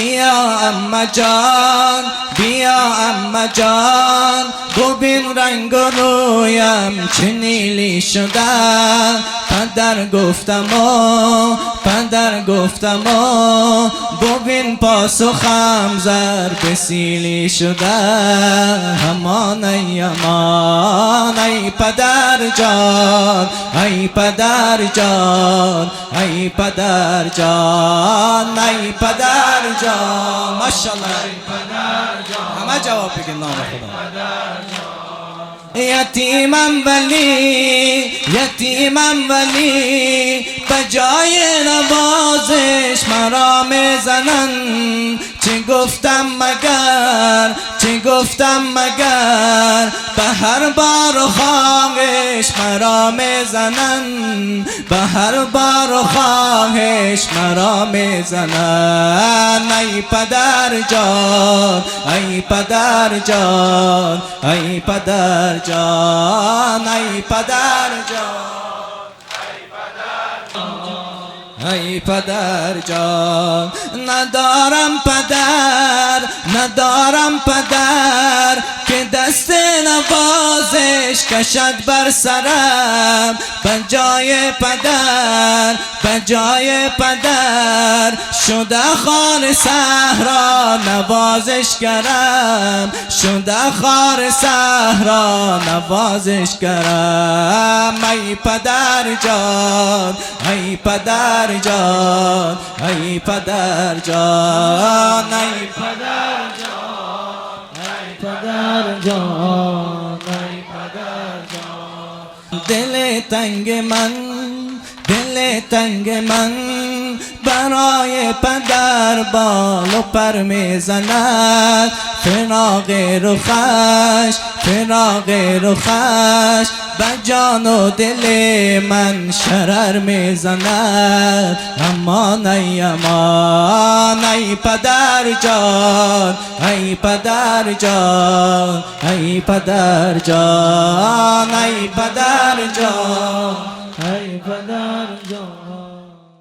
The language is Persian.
بیا عمه جان، بیا عمه جان، ببین رنگ و رویم چه نیلی شده. پدر گفتم ببین پاسخم زر به سیلی شده. همان ای امان ای پدر جان، ای پدر جان، ای پدر جان، ای پدر جان. ماشاءالله همه جواب بگید نام خدا. یتیمم ولی بجای نوازش مرا میزنن. چه گفتم مگر به هر بار و خواهش مرا میزنن. به هر بار و خواهش مرا میزنن. ای پدر جان، ای پدر جان، ای پدر جان، ای پدر جان، ای پدر جان. ندارم پدر که دست نوازش کشد بر سرم. بجای پدر شده خار صحرا نوازشگرم. شده خار صحرا نوازشگرم. ای پدر جان، ای پدر جان، ای پدر جان، ای پدر جان، ای پدر جان، ای پدر جان. دل تنگ من برای پدر بال و پر میزند. فراق رخش بجان و دل من شرر میزند. امان ای پدر جان، ای پدر جان، ای پدر جان، ای پدر جان، ای پدر جان.